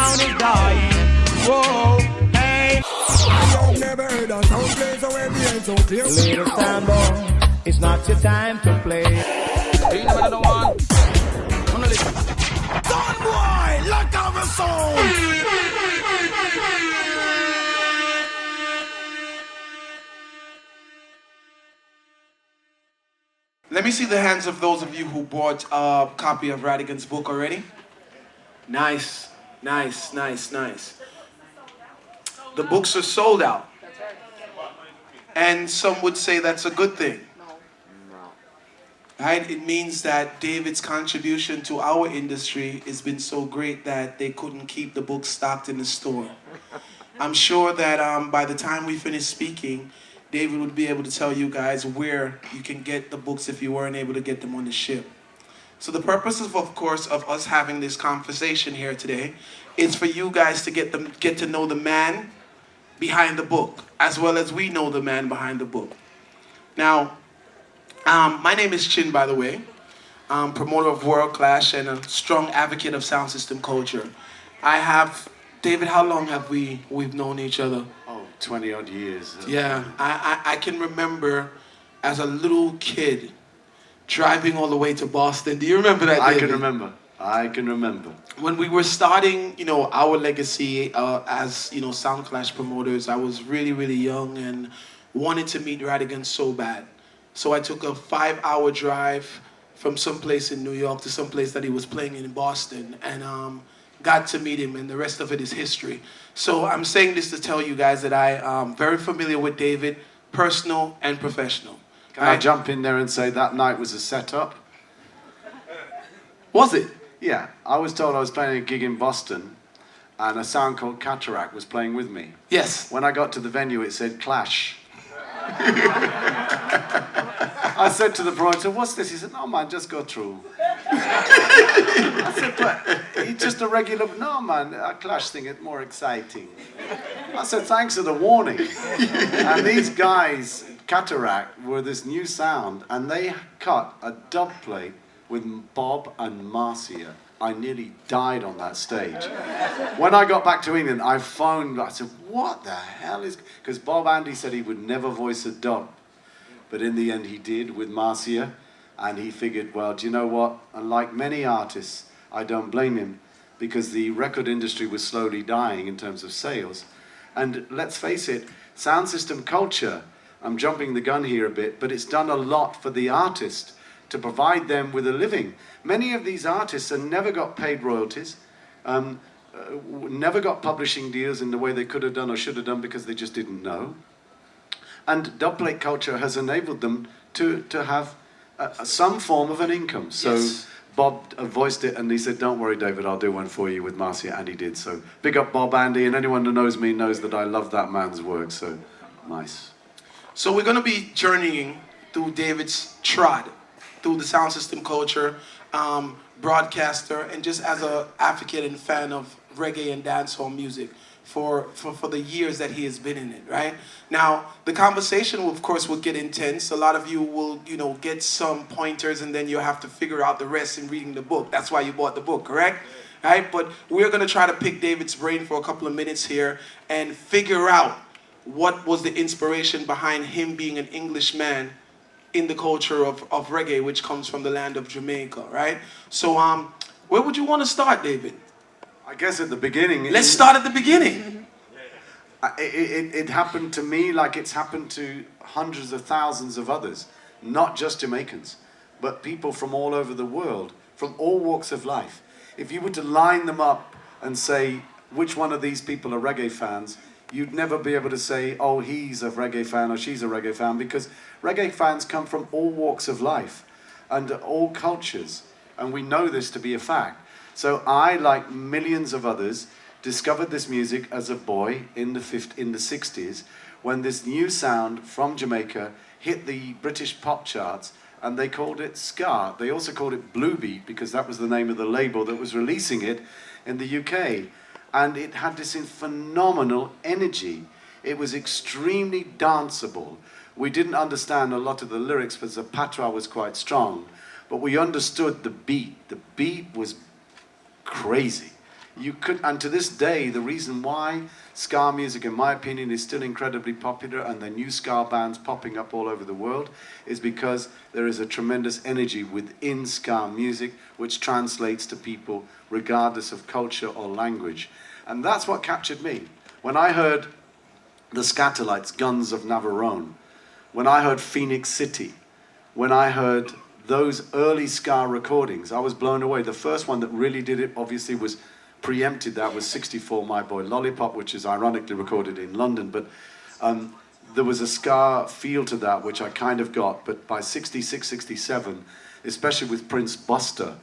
sound is dying. Whoa, hey. I've never heard a sound play so heavy and so clear. Little sound boy, it's not your time to play. Hey, you never know one. Son boy, lock down the sound. Let me see the hands of those of you who bought a copy of Rodigan's book already. Nice, nice, nice, nice. The books are sold out. And some would say that's a good thing. Right? It means that David's contribution to our industry has been so great that they couldn't keep the books stocked in the store. I'm sure that by the time we finish speaking, David would be able to tell you guys where you can get the books if you weren't able to get them on the ship. So the purpose of course, of us having this conversation here today is for you guys to get to know the man behind the book, as well as we know the man behind the book. Now, my name is Chin, by the way. I'm promoter of World Clash and a strong advocate of sound system culture. David, how long have we've known each other? 20 odd years. Yeah, I can remember as a little kid driving all the way to Boston. Do you remember that, David? I can remember. When we were starting, our legacy as, Sound Clash promoters, I was really, really young and wanted to meet Rodigan so bad. So I took a 5-hour drive from someplace in New York to someplace that he was playing in Boston, and got to meet him, and the rest of it is history. So I'm saying this to tell you guys that I am very familiar with David, personal and professional. Can I jump in there and say that night was a setup? Was it? Yeah, I was told I was playing a gig in Boston, and a sound called Cataract was playing with me. Yes. When I got to the venue, it said Clash. I said to the promoter, "What's this?" He said, "No, man, just go through." I said, "But it's just a regular..." "No, man, a Clash thing, it's more exciting." I said, "Thanks for the warning." And these guys, Cataract, were this new sound, and they cut a dub plate with Bob and Marcia. I nearly died on that stage. When I got back to England, I phoned, I said, "What the hell is..." Because Bob Andy said he would never voice a dub. But in the end he did with Marcia, and he figured, well, do you know what? Unlike many artists, I don't blame him, because the record industry was slowly dying in terms of sales. And let's face it, sound system culture, I'm jumping the gun here a bit, but it's done a lot for the artist to provide them with a living. Many of these artists have never got paid royalties, never got publishing deals in the way they could have done or should have done because they just didn't know. And dubplate culture has enabled them to have some form of an income. So yes. Bob voiced it, and he said, "Don't worry, David, I'll do one for you with Marcia," and he did. So big up Bob Andy, and anyone who knows me knows that I love that man's work, so nice. So we're going to be journeying through David's trod, through the sound system culture, broadcaster, and just as an advocate and fan of reggae and dancehall music for the years that he has been in it, right? Now, the conversation, of course, will get intense. A lot of you will, get some pointers, and then you'll have to figure out the rest in reading the book. That's why you bought the book, correct? Right? But we're going to try to pick David's brain for a couple of minutes here and figure out what was the inspiration behind him being an Englishman in the culture of reggae, which comes from the land of Jamaica, right? So, where would you want to start, David? I guess at the beginning. Let's start at the beginning. It happened to me like it's happened to hundreds of thousands of others, not just Jamaicans, but people from all over the world, from all walks of life. If you were to line them up and say, which one of these people are reggae fans, you'd never be able to say, oh, he's a reggae fan or she's a reggae fan, because reggae fans come from all walks of life and all cultures, and we know this to be a fact. So I, like millions of others, discovered this music as a boy in the 60s, when this new sound from Jamaica hit the British pop charts, and they called it ska. They also called it Blue Beat, because that was the name of the label that was releasing it in the UK. And it had this phenomenal energy. It was extremely danceable. We didn't understand a lot of the lyrics because the patois was quite strong, but we understood the beat. The beat was crazy. You could, and to this day, the reason why ska music, in my opinion, is still incredibly popular and the new ska bands popping up all over the world is because there is a tremendous energy within ska music which translates to people regardless of culture or language. And that's what captured me. When I heard the Scatolites, Guns of Navarone, when I heard Phoenix City, when I heard those early ska recordings, I was blown away. The first one that really did it, obviously, was preempted. That was 64, My Boy Lollipop, which is ironically recorded in London. But there was a ska feel to that, which I kind of got. But by 66, 67, especially with Prince Buster,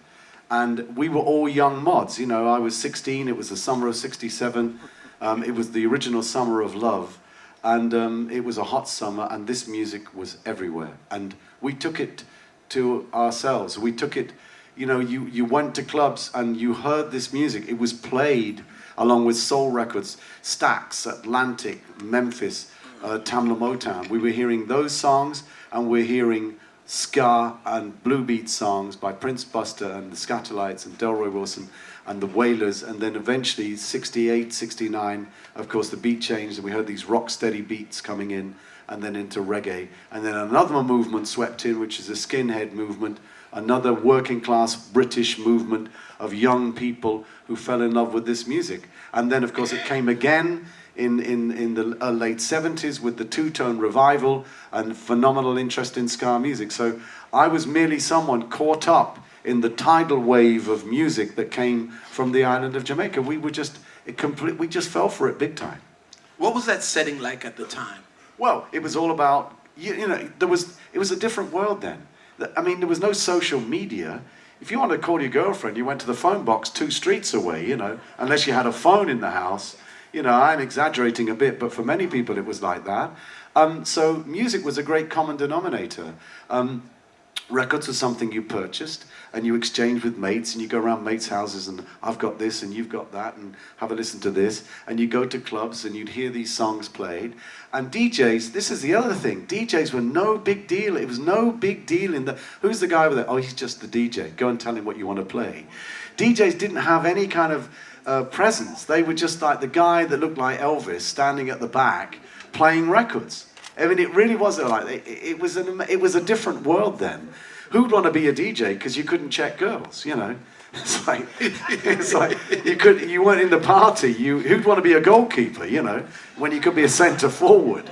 and we were all young mods. You know, I was 16, it was the summer of 67. It was the original Summer of Love. And it was a hot summer, and this music was everywhere. And we took it to ourselves. We took it, you know, you went to clubs and you heard this music. It was played along with soul records, Stax, Atlantic, Memphis, Tamla Motown. We were hearing those songs, and we're hearing ska and blue beat songs by Prince Buster and the Scatolites and Delroy Wilson and the Wailers, and then eventually 68, 69, of course the beat changed and we heard these rock steady beats coming in, and then into reggae. And then another movement swept in, which is a skinhead movement, another working class British movement of young people who fell in love with this music. And then of course it came again in the late 70s with the two-tone revival and phenomenal interest in ska music. So I was merely someone caught up in the tidal wave of music that came from the island of Jamaica. We just fell for it big time. What was that setting like at the time? Well, it was all about, you know, it was a different world then. I mean, there was no social media. If you wanted to call your girlfriend, you went to the phone box 2 streets away, you know, unless you had a phone in the house. You know, I'm exaggerating a bit, but for many people it was like that. So music was a great common denominator. Records are something you purchased and you exchange with mates, and you go around mates' houses and I've got this and you've got that and have a listen to this, and you go to clubs and you'd hear these songs played. And DJs, this is the other thing, DJs were no big deal. It was no big deal in the, who's the guy over there? Oh, he's just the DJ. Go and tell him what you want to play. DJs didn't have any kind of presence. They were just like the guy that looked like Elvis standing at the back playing records. I mean, it really was like, it was a different world then. Who'd want to be a DJ? Because you couldn't check girls, you know. It's like you weren't in the party. Who'd want to be a goalkeeper, you know, when you could be a centre forward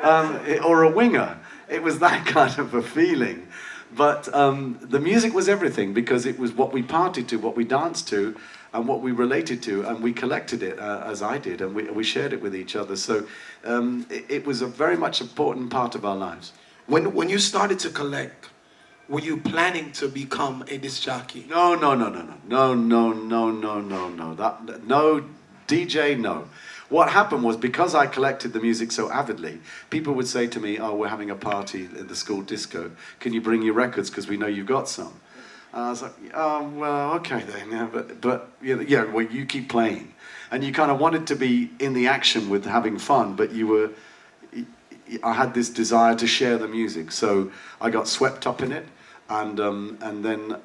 or a winger? It was that kind of a feeling. But the music was everything, because it was what we partied to, what we danced to, and what we related to, and we collected it, as I did, and we shared it with each other. So it was a very much important part of our lives. When you started to collect, were you planning to become a disc jockey? No. No, DJ, no. What happened was, because I collected the music so avidly, people would say to me, oh, we're having a party in the school disco. Can you bring your records, because we know you've got some? And I was like, oh, well, okay then, yeah, but you know, yeah, well, you keep playing. And you kind of wanted to be in the action with having fun, but I had this desire to share the music. So I got swept up in it, and then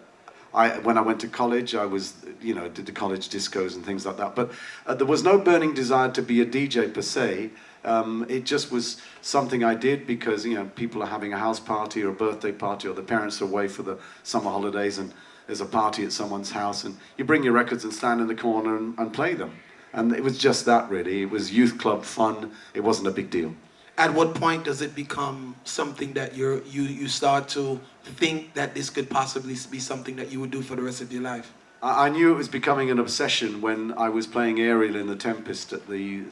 when I went to college, I was, you know, did the college discos and things like that. But there was no burning desire to be a DJ per se. It just was something I did because, you know, people are having a house party or a birthday party, or the parents are away for the summer holidays and there's a party at someone's house, and you bring your records and stand in the corner and play them. And it was just that, really. It was youth club fun. It wasn't a big deal. At what point does it become something that you start to think that this could possibly be something that you would do for the rest of your life? I knew it was becoming an obsession when I was playing Ariel in The Tempest at the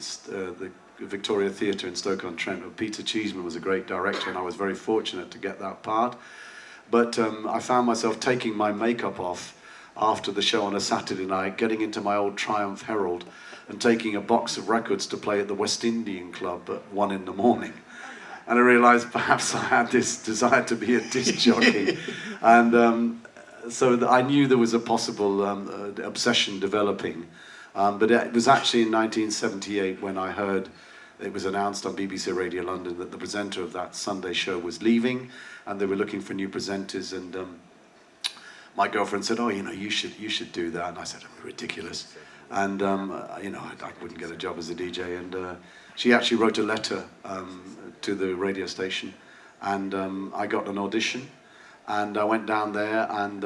Victoria Theatre in Stoke-on-Trent. Peter Cheeseman was a great director, and I was very fortunate to get that part. But I found myself taking my makeup off after the show on a Saturday night, getting into my old Triumph Herald and taking a box of records to play at the West Indian Club at 1 in the morning. And I realised perhaps I had this desire to be a disc jockey. And so I knew there was a possible obsession developing. But it was actually in 1978 when I heard it was announced on BBC Radio London that the presenter of that Sunday show was leaving, and they were looking for new presenters. And my girlfriend said, "Oh, you know, you should do that." And I said, "I'm ridiculous." And I wouldn't get a job as a DJ. And she actually wrote a letter to the radio station, and I got an audition, and I went down there, and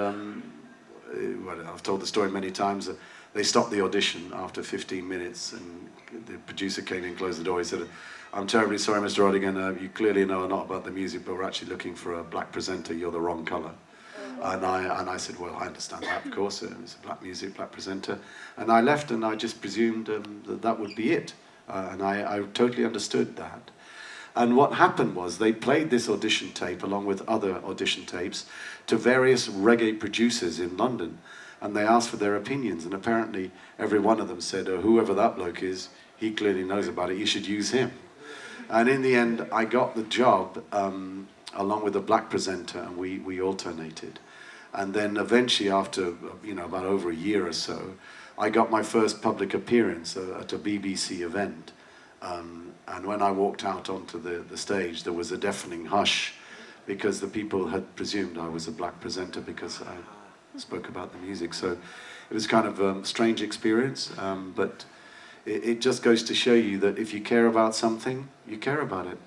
well, I've told the story many times. They stopped the audition after 15 minutes, and the producer came in, closed the door. He said, "I'm terribly sorry, Mr. Rodigan. You clearly know a lot about the music, but we're actually looking for a black presenter. You're the wrong colour." And I said, "Well, I understand that, of course. It's black music, black presenter." And I left, and I just presumed that would be it. And I totally understood that. And what happened was they played this audition tape along with other audition tapes to various reggae producers in London. And they asked for their opinions. And apparently every one of them said, "Oh, whoever that bloke is, he clearly knows about it. You should use him." And in the end, I got the job along with a black presenter, and we alternated. And then eventually, after about over a year or so, I got my first public appearance at a BBC event. And when I walked out onto the stage, there was a deafening hush because the people had presumed I was a black presenter because I spoke about the music. So it was kind of a strange experience, but it just goes to show you that if you care about something, you care about it.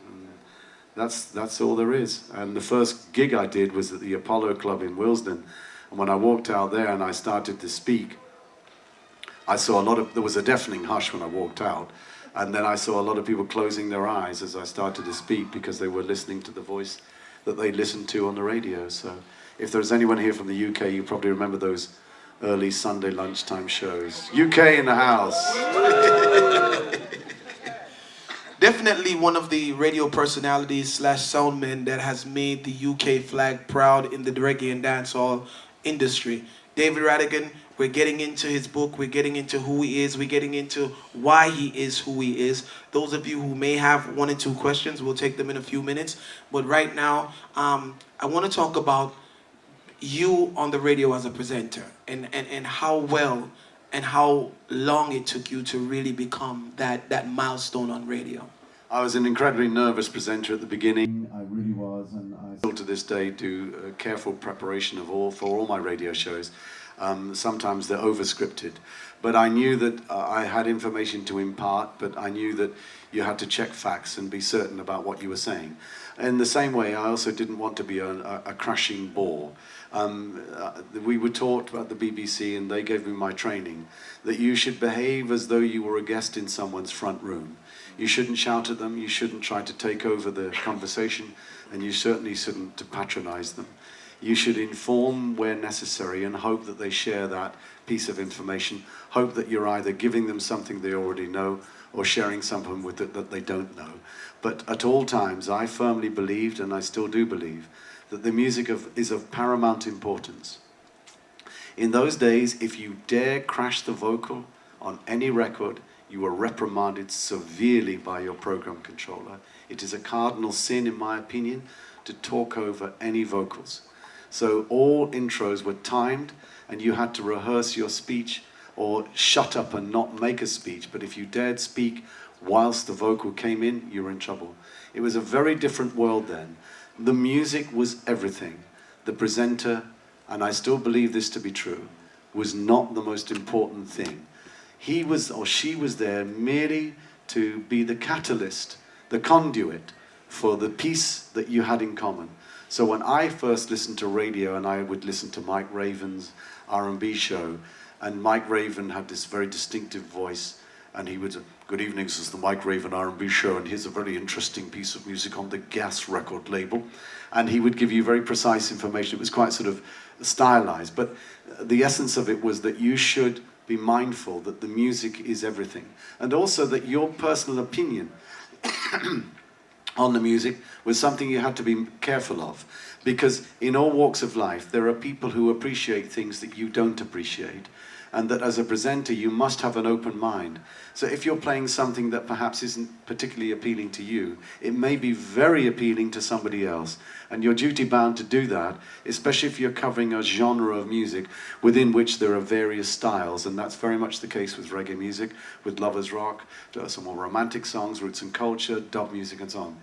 That's all there is. And the first gig I did was at the Apollo Club in Willesden. And when I walked out there and I started to speak, I saw there was a deafening hush when I walked out. And then I saw a lot of people closing their eyes as I started to speak because they were listening to the voice that they listened to on the radio. So if there's anyone here from the UK, you probably remember those early Sunday lunchtime shows. UK in the house. Definitely one of the radio personalities / soundmen that has made the UK flag proud in the reggae and dancehall industry. David Rodigan, we're getting into his book, we're getting into who he is, we're getting into why he is who he is. Those of you who may have 1 or 2 questions, we'll take them in a few minutes. But right now, I want to talk about you on the radio as a presenter and how well and how long it took you to really become that milestone on radio. I was an incredibly nervous presenter at the beginning. I really was, and I still to this day do a careful preparation for all my radio shows. Sometimes they're over-scripted, but I knew that I had information to impart, but I knew that you had to check facts and be certain about what you were saying. In the same way, I also didn't want to be a crashing bore. We were taught at the BBC, and they gave me my training, that you should behave as though you were a guest in someone's front room. You shouldn't shout at them, you shouldn't try to take over the conversation, and you certainly shouldn't patronize them. You should inform where necessary and hope that they share that piece of information. Hope that you're either giving them something they already know or sharing something with it that they don't know. But at all times, I firmly believed, and I still do believe, that the music is of paramount importance. In those days, if you dare crash the vocal on any record, you were reprimanded severely by your program controller. It is a cardinal sin, in my opinion, to talk over any vocals. So all intros were timed, and you had to rehearse your speech or shut up and not make a speech. But if you dared speak whilst the vocal came in, you were in trouble. It was a very different world then. The music was everything. The presenter, and I still believe this to be true, was not the most important thing. He was or she was there merely to be the catalyst, the conduit for the piece that you had in common. So when I first listened to radio, and I would listen to Mike Raven's R&B show, and Mike Raven had this very distinctive voice, and he would, "Good evening, this is the Mike Raven R&B show, and here's a very interesting piece of music on the Gas record label." And he would give you very precise information. It was quite sort of stylized, but the essence of it was that you should be mindful that the music is everything, and also that your personal opinion on the music was something you had to be careful of, because in all walks of life there are people who appreciate things that you don't appreciate, and that as a presenter you must have an open mind. So if you're playing something that perhaps isn't particularly appealing to you, it may be very appealing to somebody else, and you're duty bound to do that, especially if you're covering a genre of music within which there are various styles. And that's very much the case with reggae music, with lovers rock, some more romantic songs, roots and culture, dub music, and so on.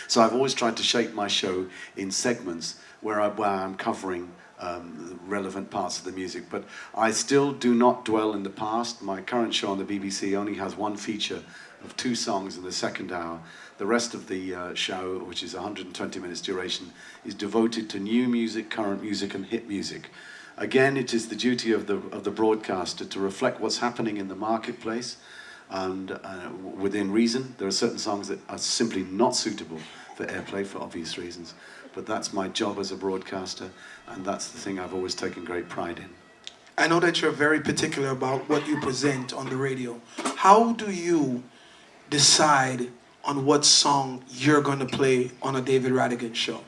So I've always tried to shape my show in segments where I'm covering the relevant parts of the music. But I still do not dwell in the past. My current show on the BBC only has one feature of 2 songs in the second hour. The rest of the show, which is 120 minutes duration, is devoted to new music, current music, and hit music. Again, it is the duty of the broadcaster to reflect what's happening in the marketplace, and within reason. There are certain songs that are simply not suitable for airplay for obvious reasons, but that's my job as a broadcaster, and that's the thing I've always taken great pride in. I know that you're very particular about what you present on the radio. How do you decide on what song you're going to play on a David Rodigan show?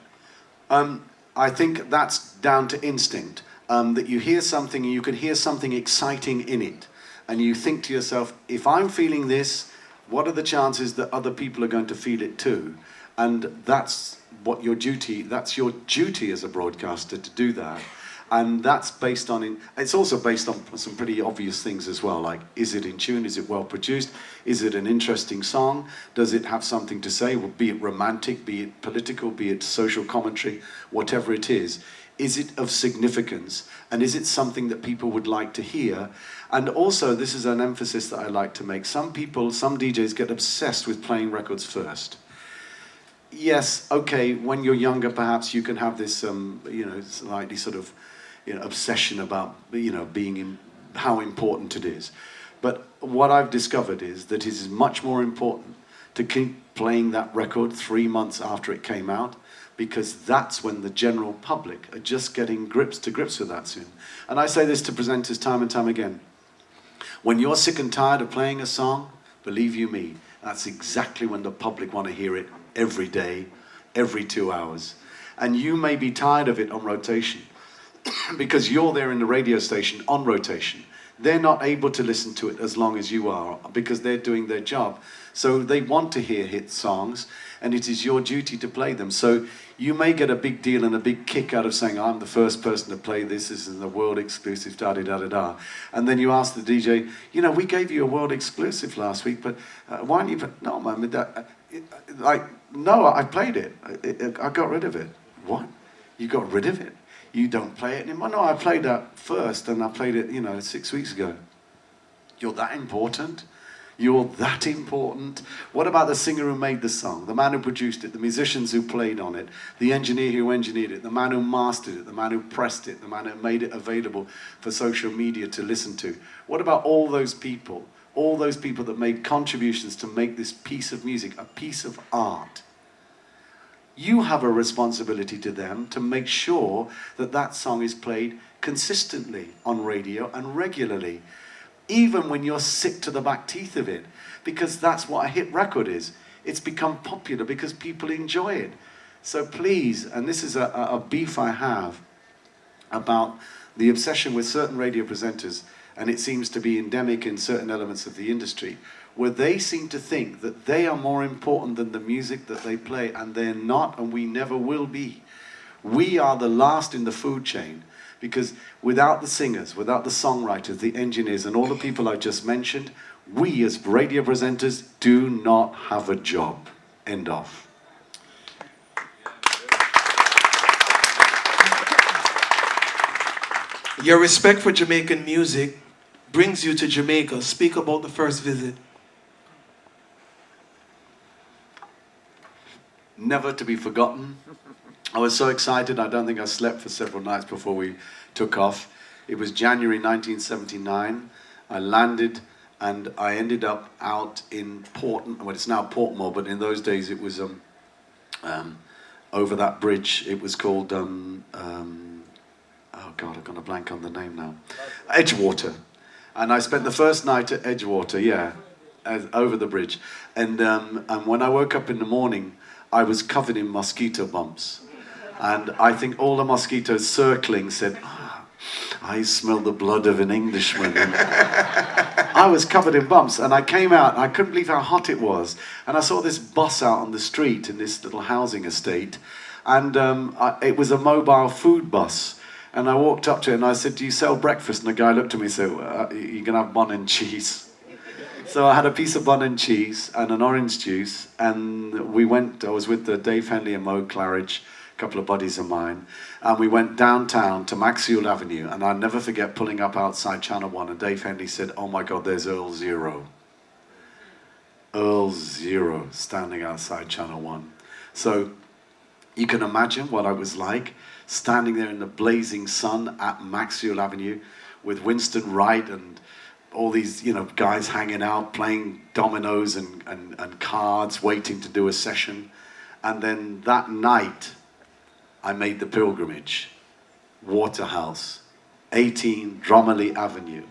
I think that's down to instinct. That you hear something and you can hear something exciting in it. And you think to yourself, if I'm feeling this, what are the chances that other people are going to feel it too? And that's what that's your duty as a broadcaster to do that. And that's based on, it's also based on some pretty obvious things as well, like, is it in tune, is it well produced, is it an interesting song, does it have something to say, well, be it romantic, be it political, be it social commentary, whatever it is it of significance, and is it something that people would like to hear? And also, this is an emphasis that I like to make, some DJs get obsessed with playing records first. Yes, okay, when you're younger, perhaps you can have this, slightly sort of, obsession about, how important it is. But what I've discovered is that it is much more important to keep playing that record 3 months after it came out, because that's when the general public are just getting to grips with that soon. And I say this to presenters time and time again. When you're sick and tired of playing a song, believe you me, that's exactly when the public want to hear it every day, every 2 hours. And you may be tired of it on rotation because you're there in the radio station on rotation. They're not able to listen to it as long as you are because they're doing their job. So they want to hear hit songs, and it is your duty to play them. So you may get a big deal and a big kick out of saying, I'm the first person to play this is the world exclusive, da-da-da-da-da. And then you ask the DJ, we gave you a world exclusive last week, but why don't you... No, man, no, I played it. I got rid of it. What? You got rid of it? You don't play it anymore? No, I played that first, and I played it, 6 weeks ago. You're that important? You're that important? What about the singer who made the song, the man who produced it, the musicians who played on it, the engineer who engineered it, the man who mastered it, the man who pressed it, the man who made it available for social media to listen to? What about all those people that made contributions to make this piece of music a piece of art? You have a responsibility to them to make sure that that song is played consistently on radio and regularly, even when you're sick to the back teeth of it, because that's what a hit record is. It's become popular because people enjoy it. So please, and this is a beef I have about the obsession with certain radio presenters, and it seems to be endemic in certain elements of the industry, where they seem to think that they are more important than the music that they play, and they're not, and we never will be. We are the last in the food chain, because without the singers, without the songwriters, the engineers, and all the people I just mentioned, we as radio presenters do not have a job. End of. Your respect for Jamaican music brings you to Jamaica. Speak about the first visit. Never to be forgotten. I was so excited, I don't think I slept for several nights before we took off. It was January 1979. I landed and I ended up out in well, it's now Portmore, but in those days it was over that bridge. It was called, oh God, I've gone a blank on the name now. Edgewater. And I spent the first night at Edgewater, yeah, over the bridge. And when I woke up in the morning, I was covered in mosquito bumps. And I think all the mosquitoes circling said, I smell the blood of an Englishman. And I was covered in bumps, and I came out, and I couldn't believe how hot it was. And I saw this bus out on the street in this little housing estate, and it was a mobile food bus. And I walked up to it, and I said, do you sell breakfast? And the guy looked at me and said, you can have bun and cheese. So I had a piece of bun and cheese and an orange juice, and I was with Dave Henley and Mo Claridge, couple of buddies of mine, and we went downtown to Maxfield Avenue, and I'll never forget pulling up outside Channel 1, and Dave Henley said, "Oh my God, there's Earl Zero." Earl Zero standing outside Channel 1. So you can imagine what I was like, standing there in the blazing sun at Maxfield Avenue with Winston Wright and all these, guys hanging out, playing dominoes and cards, waiting to do a session. And then that night, I made the pilgrimage. Waterhouse, 18 Drummerley Avenue,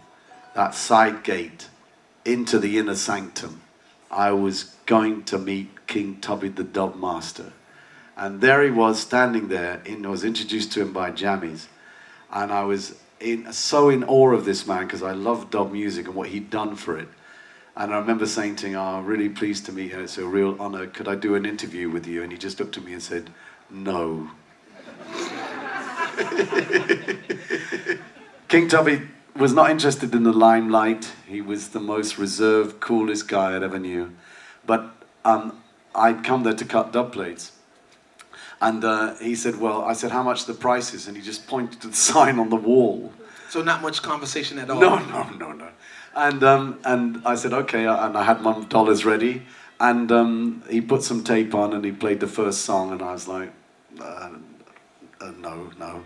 that side gate into the inner sanctum. I was going to meet King Tubby the Dub Master. And there he was standing there, I was introduced to him by Jammies. And I was so in awe of this man because I love dub music and what he'd done for it. And I remember saying to him, "I'm really pleased to meet you. It's a real honor. Could I do an interview with you?" And he just looked at me and said, "No." King Tubby was not interested in the limelight. He was the most reserved, coolest guy I'd ever knew. But I'd come there to cut dub plates. And he said, I said, "How much the price is?" And he just pointed to the sign on the wall. So not much conversation at all? No. And I said, "Okay," and I had my dollars ready. And he put some tape on and he played the first song, and I was like, no.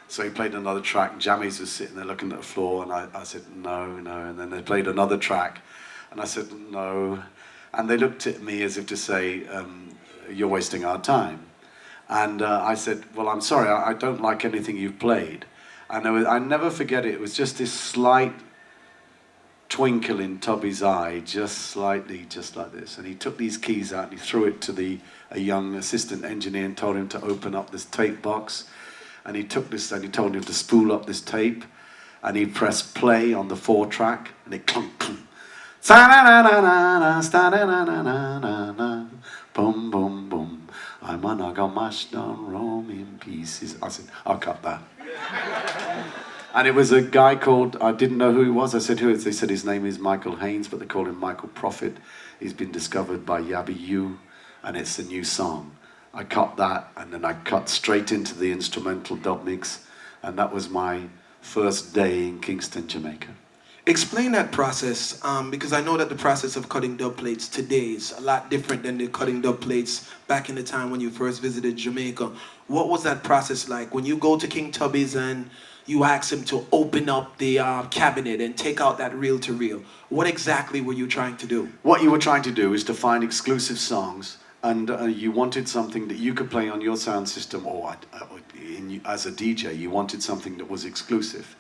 So he played another track. Jammies was sitting there looking at the floor, and I said, no. And then they played another track, and I said, no. And they looked at me as if to say, "You're wasting our time." And I said, "Well, I'm sorry, I don't like anything you've played." And I never forget it. It was just this slight twinkle in Tubby's eye, just slightly, just like this. And he took these keys out and he threw it to a young assistant engineer and told him to open up this tape box. And he took this and he told him to spool up this tape. And he pressed play on the 4-track, and it clunk, clunk. Boom, boom, boom. I'm gonna mash down Rome in pieces. I said, "I'll cut that." And it was a guy called, I didn't know who he was. I said, "Who is?" They said his name is Michael Haynes, but they call him Michael Prophet. He's been discovered by Yabby U, and it's a new song. I cut that, and then I cut straight into the instrumental dub mix, and that was my first day in Kingston, Jamaica. Explain that process, because I know that the process of cutting dub plates today is a lot different than the cutting dub plates back in the time when you first visited Jamaica. What was that process like? When you go to King Tubby's and you ask him to open up the cabinet and take out that reel-to-reel, what exactly were you trying to do? What you were trying to do is to find exclusive songs, and you wanted something that you could play on your sound system, or as a DJ, you wanted something that was exclusive.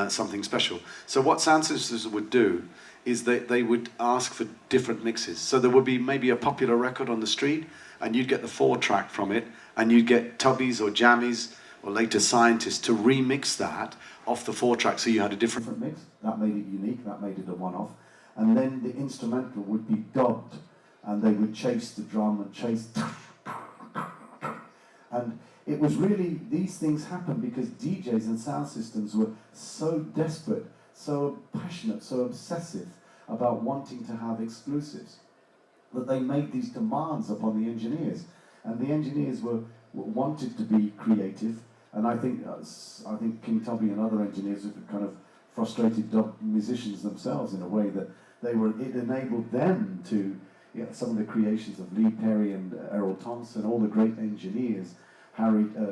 Something special. So what sound systems would do is they would ask for different mixes. So there would be maybe a popular record on the street, and you'd get the 4-track from it, and you'd get Tubbies or Jammies or later Scientists to remix that off the 4-track, so you had a different mix. That made it unique, that made it a one-off. And then the instrumental would be dubbed, and they would chase the drum and chase... And it was really, these things happened because DJs and sound systems were so desperate, so passionate, so obsessive about wanting to have exclusives that they made these demands upon the engineers. And the engineers wanted to be creative, and I think King Tubby and other engineers were kind of frustrated dub musicians themselves in a way that it enabled them to, some of the creations of Lee Perry and Errol Thompson, all the great engineers,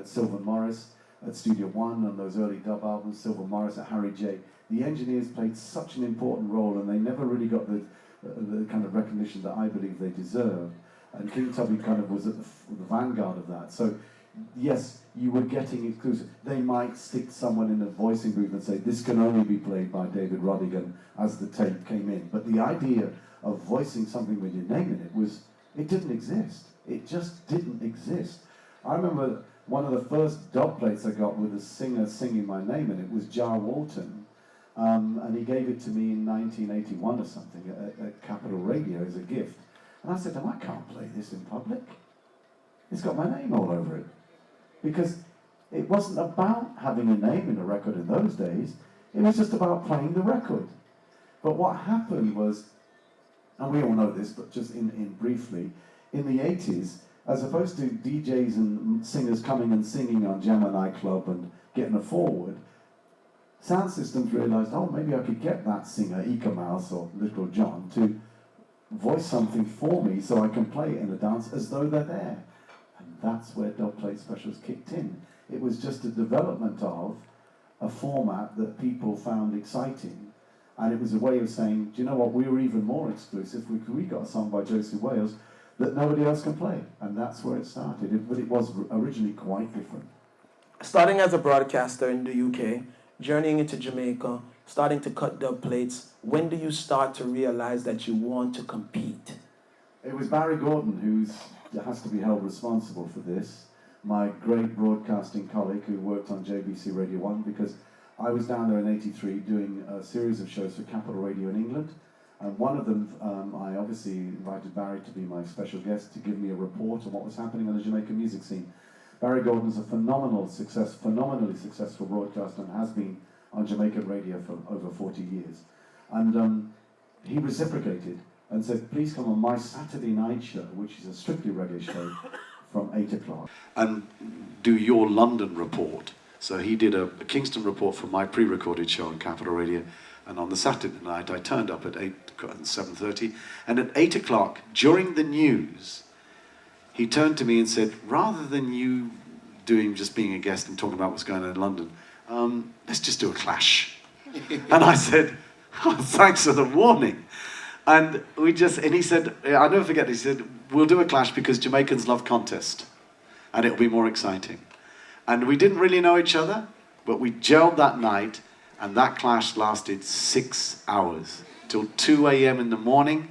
Sylvan Morris at Studio One on those early dub albums, Sylvan Morris at Harry J. The engineers played such an important role, and they never really got the kind of recognition that I believe they deserved. And King Tubby kind of was at the vanguard of that. So, yes, you were getting exclusive. They might stick someone in a voicing booth and say, "This can only be played by David Rodigan," as the tape came in. But the idea of voicing something with your name in it didn't exist. It just didn't exist. I remember one of the first dub plates I got with a singer singing my name in it was Jar Walton, and he gave it to me in 1981 or something at Capital Radio as a gift. And I said to him, "I can't play this in public. It's got my name all over it." Because it wasn't about having a name in a record in those days, it was just about playing the record. But what happened was, and we all know this, but just in briefly, in the 80s, as opposed to DJs and singers coming and singing on Jammer nightclub and getting a forward, sound systems realised, oh, maybe I could get that singer, Ika Mouse or Little John, to voice something for me so I can play it in a dance as though they're there. And that's where dub plate specials kicked in. It was just a development of a format that people found exciting, and it was a way of saying, do you know what, we were even more exclusive. We got a song by Josie Wales that nobody else can play, and that's where it started. But it was originally quite different. Starting as a broadcaster in the UK, journeying into Jamaica, starting to cut dub plates, when do you start to realize that you want to compete? It was Barry Gordon who has to be held responsible for this, my great broadcasting colleague who worked on JBC Radio 1, because I was down there in '83 doing a series of shows for Capital Radio in England, and one of them I obviously invited Barry to be my special guest to give me a report on what was happening on the Jamaican music scene. Barry Gordon's a phenomenally successful broadcaster and has been on Jamaican radio for over 40 years. And he reciprocated and said, please come on my Saturday night show, which is a strictly reggae show, from 8 o'clock. And do your London report. So he did a Kingston report for my pre-recorded show on Capital Radio, and on the Saturday night I turned up at 7:30, and at 8 o'clock, during the news, he turned to me and said, rather than you just being a guest and talking about what's going on in London, let's just do a clash. And I said, oh, thanks for the warning. And he said, I'll never forget, he said, we'll do a clash because Jamaicans love contest, and it'll be more exciting. And we didn't really know each other, but we gelled that night, and that clash lasted 6 hours, till 2 a.m. in the morning,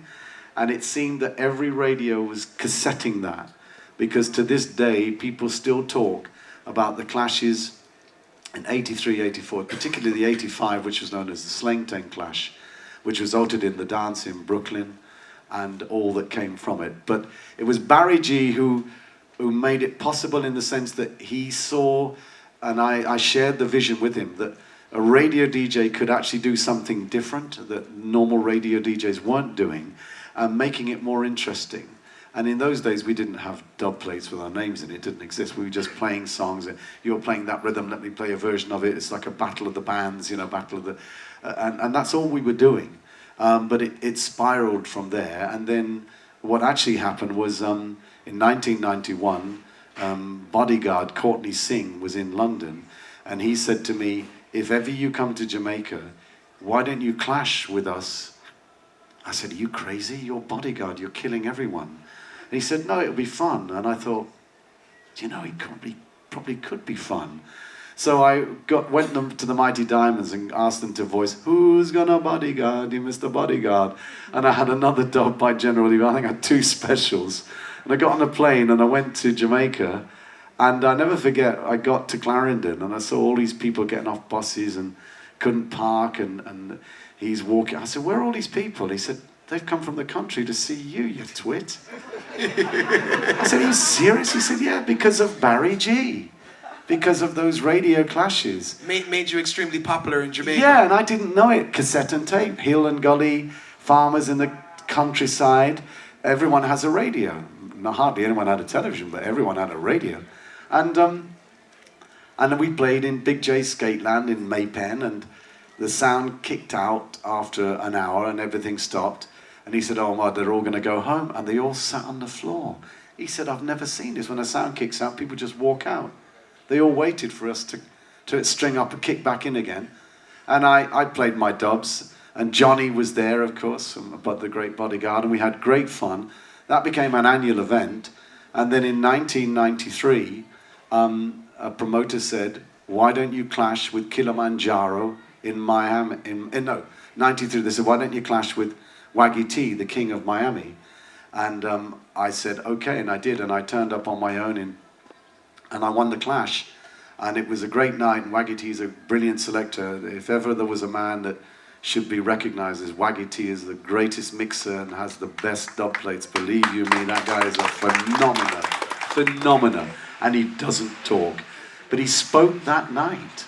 and it seemed that every radio was cassetting that, because to this day, people still talk about the clashes in 83, 84, particularly the 85, which was known as the Slang Tank Clash, which resulted in the dance in Brooklyn and all that came from it. But it was Barry G who made it possible, in the sense that he saw, and I shared the vision with him, that a radio DJ could actually do something different that normal radio DJs weren't doing, and making it more interesting. And in those days, we didn't have dub plates with our names in it. It didn't exist. We were just playing songs. You were playing that rhythm, let me play a version of it. It's like a battle of the bands, battle of the... and that's all we were doing. But it spiraled from there. And then what actually happened was in 1991, bodyguard Courtney Singh was in London. And he said to me, if ever you come to Jamaica, why don't you clash with us? I said, are you crazy? You're bodyguard, you're killing everyone. And he said, no, it'll be fun. And I thought, it probably could be fun. So I went to the Mighty Diamonds and asked them to voice, who's gonna bodyguard you, Mr. Bodyguard? And I had another dub by General Lee. I think I had 2 specials. And I got on a plane and I went to Jamaica. And I never forget, I got to Clarendon and I saw all these people getting off buses and couldn't park, and he's walking. I said, where are all these people? He said, they've come from the country to see you, you twit. I said, are you serious? He said, yeah, because of Barry G. Because of those radio clashes. Made you extremely popular in Jamaica. Yeah, and I didn't know it. Cassette and tape. Hill and gully, farmers in the countryside. Everyone has a radio. Not hardly anyone had a television, but everyone had a radio. And we played in Big J Skateland in Maypen, and the sound kicked out after an hour and everything stopped. And he said, oh, well, they're all going to go home. And they all sat on the floor. He said, I've never seen this. When a sound kicks out, people just walk out. They all waited for us to string up and kick back in again. And I played my dubs. And Johnny was there, of course, but the great bodyguard. And we had great fun. That became an annual event. And then in 1993, a promoter said, why don't you clash with Kilimanjaro in Miami? No, 93, they said, why don't you clash with Waggy T, the king of Miami? And I said, okay, and I did. And I turned up on my own and I won the clash. And it was a great night, and Waggy T is a brilliant selector. If ever there was a man that should be recognized as Waggy T is the greatest mixer and has the best dub plates, believe you me, that guy is a phenomenal. And he doesn't talk. But he spoke that night.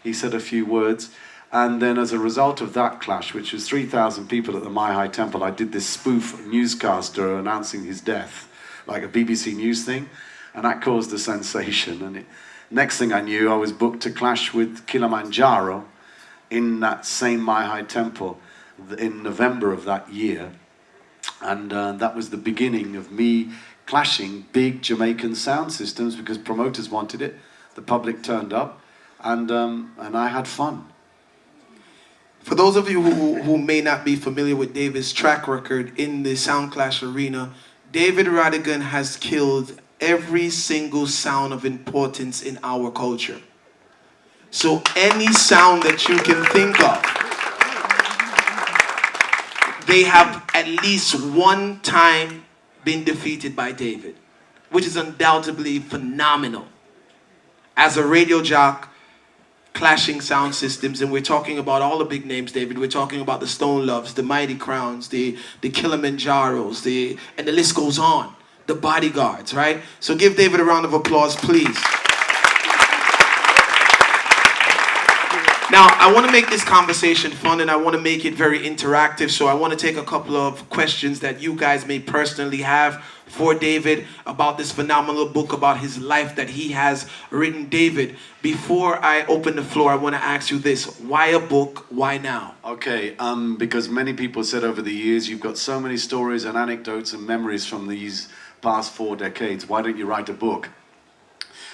He said a few words. And then as a result of that clash, which was 3,000 people at the Mai Hai Temple, I did this spoof newscaster announcing his death like a BBC News thing, and that caused a sensation. And next thing I knew, I was booked to clash with Kilimanjaro in that same Mai temple in November of that year. And that was the beginning of me clashing big Jamaican sound systems because promoters wanted it, the public turned up, and I had fun. For those of you who may not be familiar with David's track record in the Sound Clash arena, David Rodigan has killed every single sound of importance in our culture. So any sound that you can think of, they have at least one time been defeated by David, which is undoubtedly phenomenal. As a radio jock, clashing sound systems, and we're talking about all the big names, David. We're talking about the Stone Loves, the Mighty Crowns, the Kilimanjaros, and the list goes on. The Bodyguards, right? So give David a round of applause, please. Now, I want to make this conversation fun, and I want to make it very interactive, so I want to take a couple of questions that you guys may personally have for David about this phenomenal book, about his life that he has written. David, before I open the floor, I want to ask you this. Why a book? Why now? Okay, because many people said over the years, you've got so many stories and anecdotes and memories from these past 4 decades. Why don't you write a book?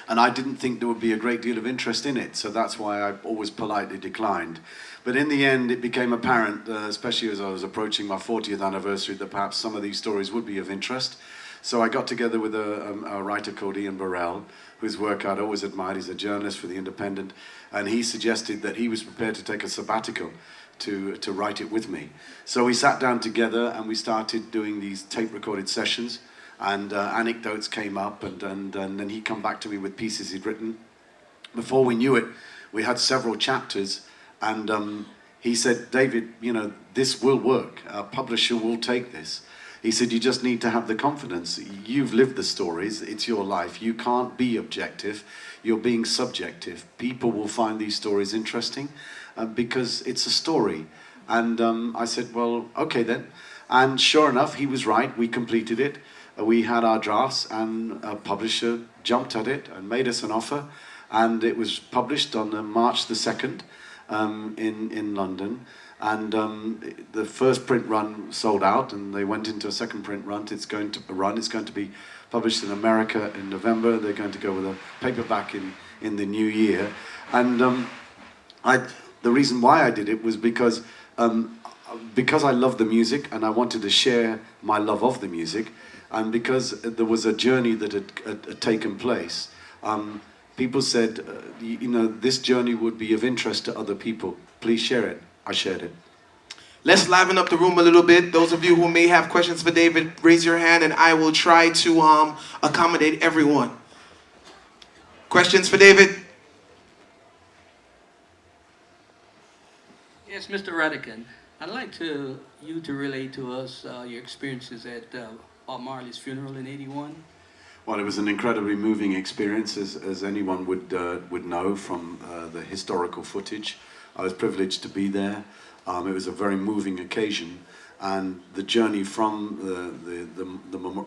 And I didn't think there would be a great deal of interest in it, so that's why I always politely declined. But in the end, it became apparent, especially as I was approaching my 40th anniversary, that perhaps some of these stories would be of interest. So I got together with a writer called Ian Burrell, whose work I'd always admired. He's a journalist for The Independent, and he suggested that he was prepared to take a sabbatical to write it with me. So we sat down together and we started doing these tape-recorded sessions, and anecdotes came up, and then he'd come back to me with pieces he'd written. Before we knew it, we had several chapters, and he said, David, you know, this will work. A publisher will take this. He said, you just need to have the confidence. You've lived the stories. It's your life. You can't be objective. You're being subjective. People will find these stories interesting because it's a story. And I said, well, okay then. And sure enough, he was right. We completed it. We had our drafts, and a publisher jumped at it and made us an offer. And it was published on March the 2nd in London. And the first print run sold out, and they went into a second print run. It's going to be published in America in November. They're going to go with a paperback in the new year. And the reason why I did it was because I love the music, and I wanted to share my love of the music, and because there was a journey that had taken place. People said, you know, this journey would be of interest to other people. Please share it. I shared it. Let's liven up the room a little bit. Those of you who may have questions for David, raise your hand and I will try to accommodate everyone. Questions for David? Yes, Mr. Rodigan, I'd like you to relate to us your experiences at Bob Marley's funeral in '81. Well, it was an incredibly moving experience, as anyone would know from the historical footage. I was privileged to be there. It was a very moving occasion, and the journey from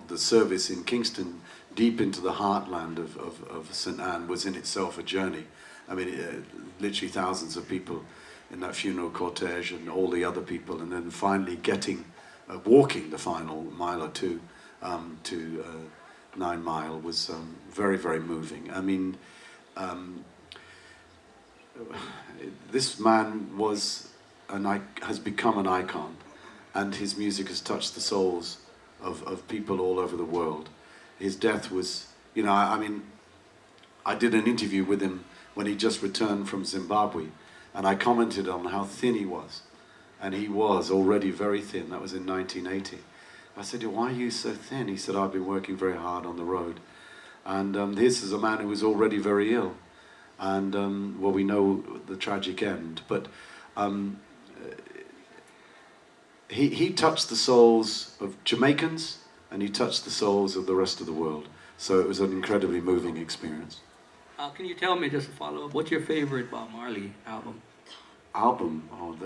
the service in Kingston deep into the heartland of St. Anne was in itself a journey. I mean, literally thousands of people in that funeral cortege, and all the other people, and then finally walking the final mile or two to 9 Mile was very, very moving. I mean, this man has become an icon, and his music has touched the souls of people all over the world. His death was, you know, I mean, I did an interview with him when he just returned from Zimbabwe, and I commented on how thin he was, and he was already very thin. That was in 1980. I said, why are you so thin? He said, I've been working very hard on the road. And this is a man who was already very ill. And, well, we know the tragic end. But he touched the souls of Jamaicans, and he touched the souls of the rest of the world. So it was an incredibly moving experience. Can you tell me, just to follow up, what's your favorite Bob Marley album? Oh,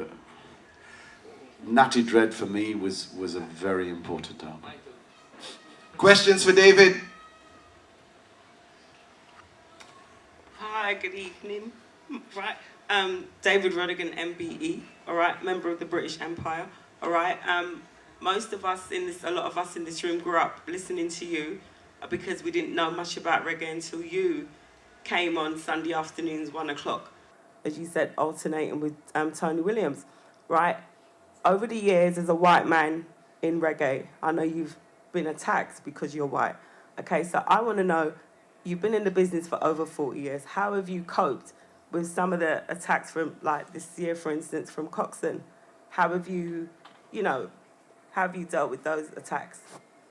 Natty Dread for me was a very important album. Questions for David? Hi, good evening. Right, David Rodigan, MBE. All right, member of the British Empire. All right. Most of us a lot of us in this room grew up listening to you because we didn't know much about reggae until you came on Sunday afternoons, 1 o'clock, as you said, alternating with Tony Williams. Right. Over the years, as a white man in reggae, I know you've been attacked because you're white. Okay, so I want to know, you've been in the business for over 40 years. How have you coped with some of the attacks from, like this year, for instance, from Coxon? How have you, how have you dealt with those attacks?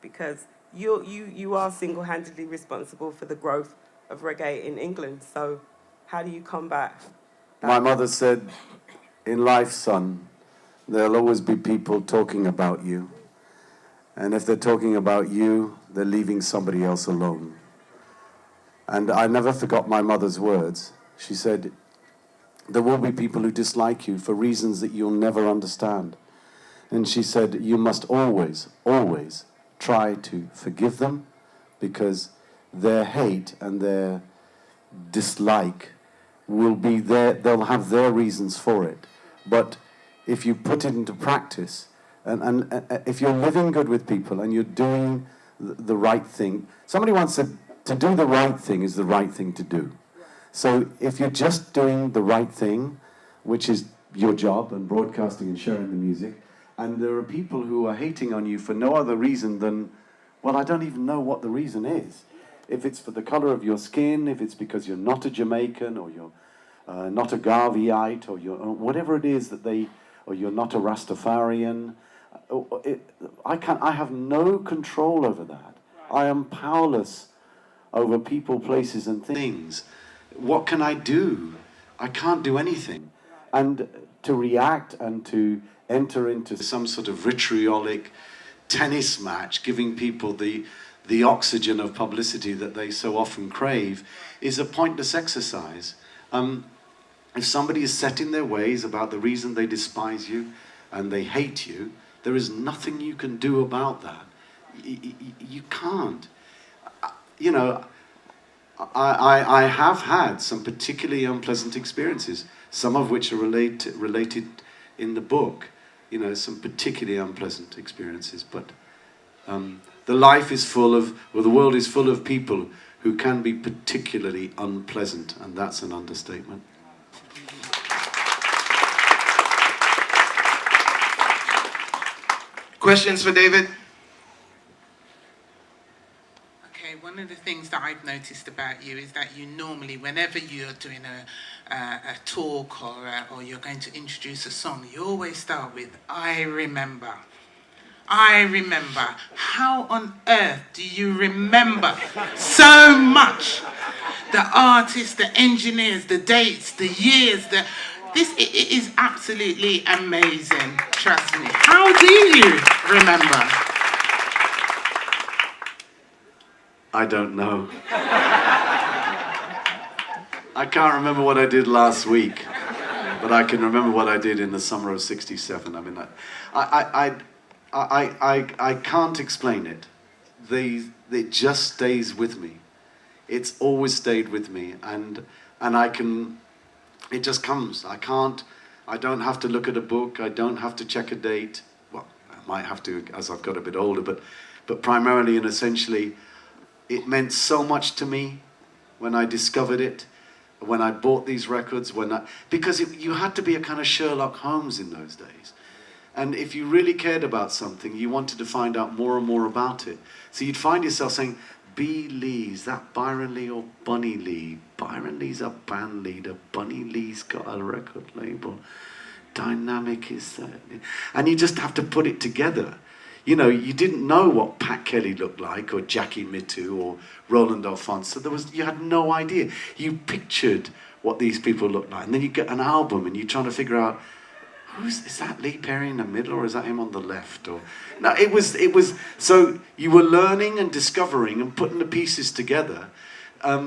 Because you are single-handedly responsible for the growth of reggae in England. So how do you combat that? My mother said, in life, son, there'll always be people talking about you. And if they're talking about you, they're leaving somebody else alone. And I never forgot my mother's words. She said, there will be people who dislike you for reasons that you'll never understand. And she said, you must always, always try to forgive them, because their hate and their dislike will be there, they'll have their reasons for it. But if you put it into practice, and if you're living good with people and you're doing the right thing, somebody once said, to do the right thing is the right thing to do. So if you're just doing the right thing, which is your job and broadcasting and sharing the music, and there are people who are hating on you for no other reason than, well, I don't even know what the reason is. If it's for the color of your skin, if it's because you're not a Jamaican, or you're not a Garveyite, or whatever it is that or you're not a Rastafarian, I have no control over that. I am powerless over people, places, and things. What can I do? I can't do anything. And to react and to enter into some sort of vitriolic tennis match, giving people the oxygen of publicity that they so often crave, is a pointless exercise. If somebody is set in their ways about the reason they despise you and they hate you, there is nothing you can do about that. You can't. I have had some particularly unpleasant experiences, some of which are related in the book, some particularly unpleasant experiences. But the world is full of people who can be particularly unpleasant, and that's an understatement. Questions for David? Okay, one of the things that I've noticed about you is that you normally, whenever you're doing a talk or you're going to introduce a song, you always start with, I remember. I remember. How on earth do you remember so much? The artists, the engineers, the dates, the years, it is absolutely amazing, trust me. How do you remember? I don't know. I can't remember what I did last week, but I can remember what I did in the summer of '67. I mean, I can't explain it. It just stays with me. It's always stayed with me, and it just comes. I don't have to look at a book. I don't have to check a date. Well, I might have to as I've got a bit older, but primarily and essentially, it meant so much to me when I discovered it, when I bought these records, because you had to be a kind of Sherlock Holmes in those days. And if you really cared about something, you wanted to find out more and more about it. So you'd find yourself saying, B. Lee, is that Byron Lee or Bunny Lee? Byron Lee's a band leader. Bunny Lee's got a record label. Dynamic is that. And you just have to put it together. You didn't know what Pat Kelly looked like, or Jackie Mittoo, or Roland Alfonso. You had no idea. You pictured what these people looked like. And then you get an album and you're trying to figure out, is that Lee Perry in the middle, or is that him on the left? No, it was. So you were learning and discovering and putting the pieces together,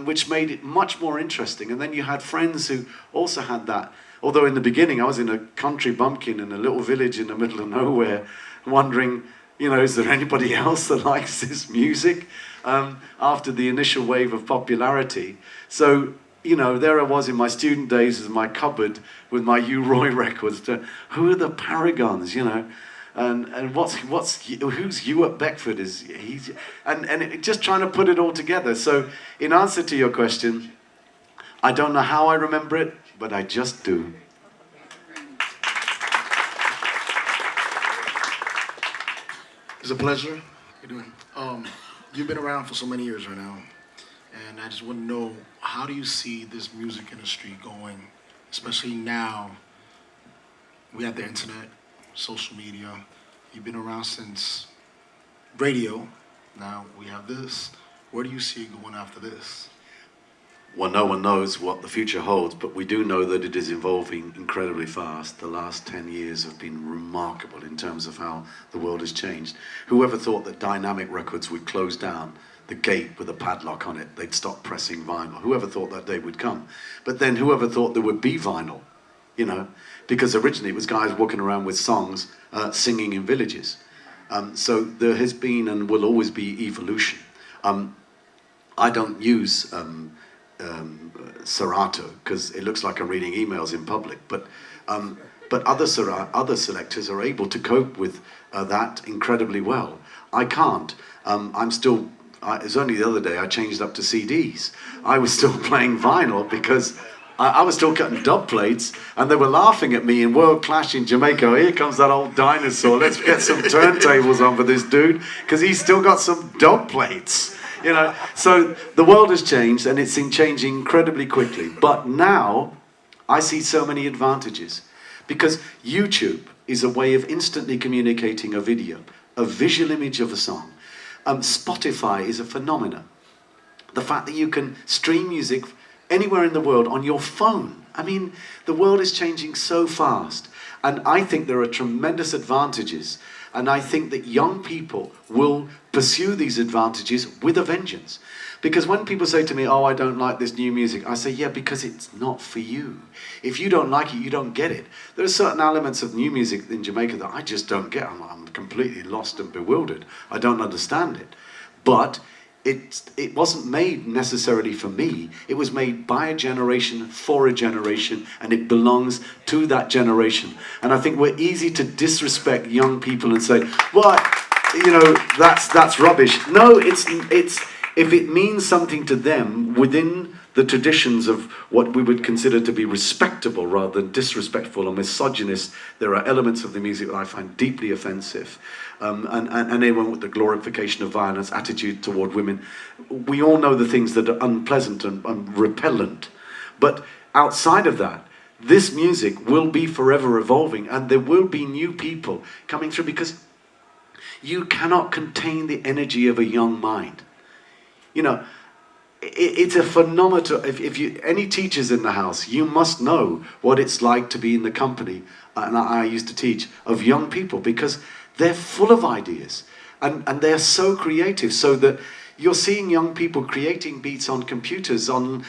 which made it much more interesting. And then you had friends who also had that. Although in the beginning I was in a country bumpkin in a little village in the middle of nowhere, wondering, You know, is there anybody else that likes this music? After the initial wave of popularity. So, you know, there I was in my student days in my cupboard with my U Roy records. Who are the paragons, you know? And who's you at Beckford? Just trying to put it all together. So, in answer to your question, I don't know how I remember it, but I just do. It's a pleasure. How you doing? You've been around for so many years right now, and I just want to know, how do you see this music industry going, especially now? We have the internet, social media. You've been around since radio. Now we have this. Where do you see it going after this? Well, no one knows what the future holds, but we do know that it is evolving incredibly fast. The last 10 years have been remarkable in terms of how the world has changed. Whoever thought that dynamic records would close down the gate with a padlock on it, they'd stop pressing vinyl? Whoever thought that day would come? But then whoever thought there would be vinyl, you know? Because originally it was guys walking around with songs, singing in villages. So there has been and will always be evolution. I don't use Serato because it looks like I'm reading emails in public, but other selectors are able to cope with that incredibly well. I can't. It was only the other day I changed up to CDs. I was still playing vinyl because I was still cutting dub plates, and they were laughing at me in World Clash in Jamaica. Oh, here comes that old dinosaur. Let's get some turntables on for this dude because he's still got some dub plates. You know, so the world has changed, and it's changing incredibly quickly. But now, I see so many advantages. Because YouTube is a way of instantly communicating a video, a visual image of a song. Spotify is a phenomenon. The fact that you can stream music anywhere in the world on your phone. I mean, the world is changing so fast. And I think there are tremendous advantages. And I think that young people will pursue these advantages with a vengeance. Because when people say to me, oh, I don't like this new music, I say, yeah, because it's not for you. If you don't like it, you don't get it. There are certain elements of new music in Jamaica that I just don't get. I'm completely lost and bewildered. I don't understand it. But it wasn't made necessarily for me. It was made by a generation, for a generation, and it belongs to that generation. And I think we're easy to disrespect young people and say, well, you know, that's rubbish. No, it's if it means something to them within the traditions of what we would consider to be respectable rather than disrespectful or misogynist, there are elements of the music that I find deeply offensive. And anyone with the glorification of violence attitude toward women, we all know the things that are unpleasant and repellent. But outside of that, this music will be forever evolving, and there will be new people coming through, because you cannot contain the energy of a young mind. You know, it's a phenomenon. If you any teachers in the house, you must know what it's like to be in the company, and I used to teach, of young people, because they're full of ideas, and they're so creative, so that you're seeing young people creating beats on computers, on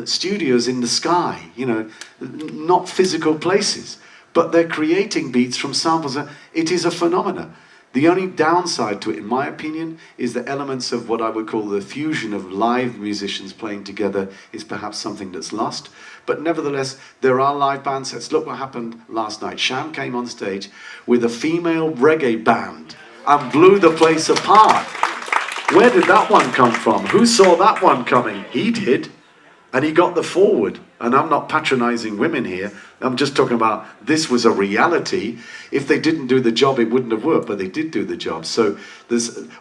studios in the sky, you know, not physical places, but they're creating beats from samples. It is a phenomenon. The only downside to it, in my opinion, is the elements of what I would call the fusion of live musicians playing together is perhaps something that's lost. But nevertheless, there are live band sets. Look what happened last night. Sham came on stage with a female reggae band and blew the place apart. Where did that one come from? Who saw that one coming? He did. And he got the forward. And I'm not patronizing women here. I'm just talking about this was a reality. If they didn't do the job, it wouldn't have worked, but they did do the job. So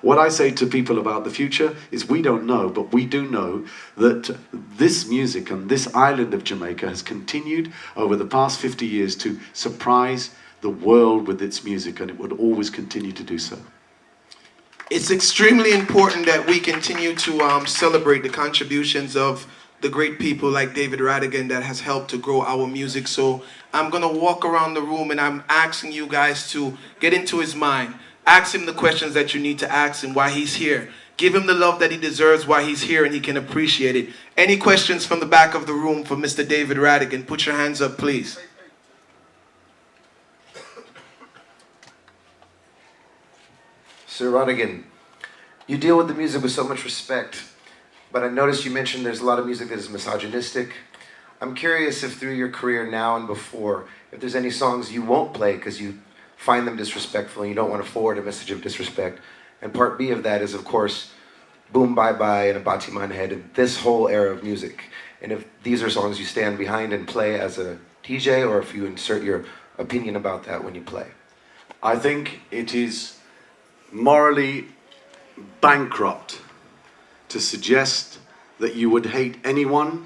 what I say to people about the future is we don't know, but we do know that this music and this island of Jamaica has continued over the past 50 years to surprise the world with its music, and it would always continue to do so. It's extremely important that we continue to celebrate the contributions of the great people like David Rodigan that has helped to grow our music. So I'm going to walk around the room and I'm asking you guys to get into his mind. Ask him the questions that you need to ask him while he's here. Give him the love that he deserves while he's here and he can appreciate it. Any questions from the back of the room for Mr. David Rodigan? Put your hands up, please. Sir Rodigan, you deal with the music with so much respect, but I noticed you mentioned there's a lot of music that is misogynistic. I'm curious if through your career now and before, if there's any songs you won't play because you find them disrespectful and you don't want to forward a message of disrespect. And part B of that is, of course, Boom Bye Bye and Abati Manhead and this whole era of music. And if these are songs you stand behind and play as a DJ, or if you insert your opinion about that when you play. I think it is morally bankrupt to suggest that you would hate anyone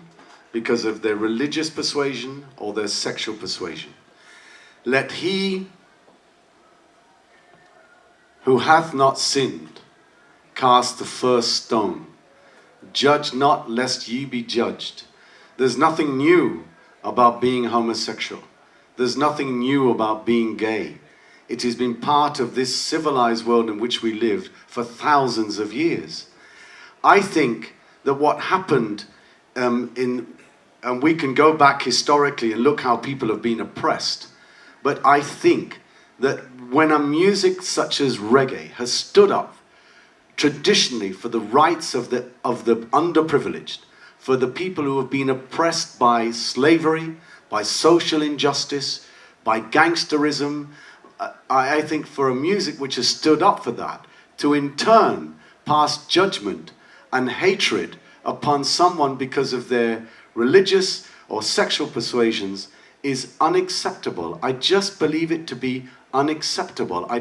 because of their religious persuasion or their sexual persuasion. Let he who hath not sinned cast the first stone. Judge not, lest ye be judged. There's nothing new about being homosexual. There's nothing new about being gay. It has been part of this civilized world in which we lived for thousands of years. I think that what happened and we can go back historically and look how people have been oppressed, but I think that when a music such as reggae has stood up traditionally for the rights of the underprivileged, for the people who have been oppressed by slavery, by social injustice, by gangsterism, I think for a music which has stood up for that, to in turn pass judgment and hatred upon someone because of their religious or sexual persuasions is unacceptable. I just believe it to be unacceptable. I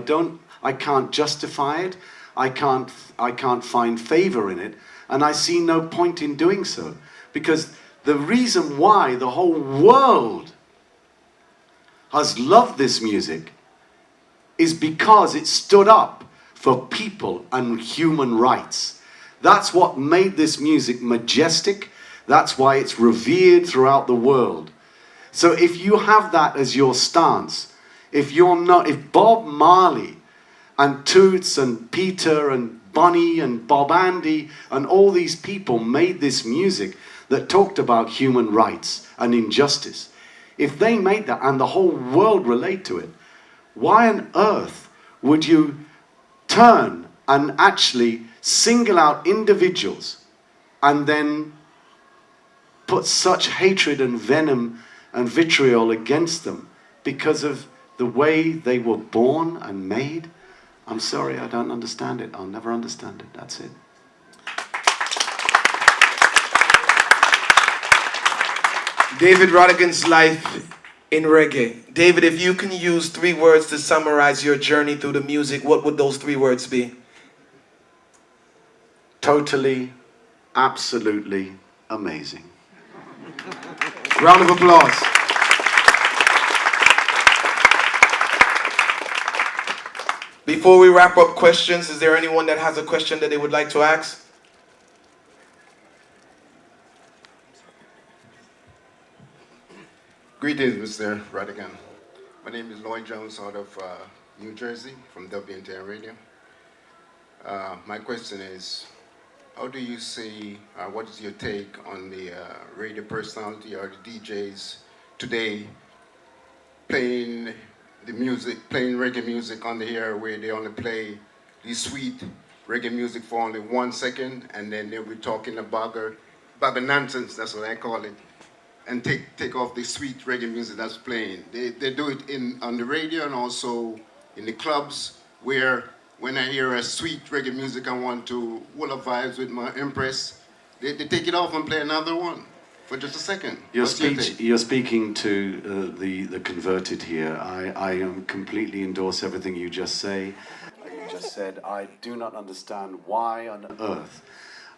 can't justify it. I can't find favor in it, and I see no point in doing so, because the reason why the whole world has loved this music is because it stood up for people and human rights. That's what made this music majestic. That's why it's revered throughout the world. So if you have that as your stance, if Bob Marley and Toots and Peter and Bunny and Bob Andy and all these people made this music that talked about human rights and injustice, if they made that and the whole world relate to it, why on earth would you turn and actually single out individuals and then put such hatred and venom and vitriol against them because of the way they were born and made? I'm sorry, I don't understand it. I'll never understand it. That's it. David Rodigan's life in reggae. David, if you can use 3 words to summarize your journey through the music, what would those 3 words be? Totally, absolutely amazing. Round of applause. Before we wrap up questions, is there anyone that has a question that they would like to ask? Greetings, Mr. Rodigan. My name is Lloyd Jones out of New Jersey from WNTN Radio. My question is, how do you see, what is your take on the radio personality or the DJs today playing the music, playing reggae music on the air where they only play the sweet reggae music for only 1 second and then they'll be talking about nonsense, that's what I call it, and take off the sweet reggae music that's playing. They do it on the radio and also in the clubs where when I hear a sweet reggae music I want to Wall of Vibes with my Empress, they take it off and play another one for just a second. You're speaking to the converted here. I completely endorse everything you just said. I do not understand why on earth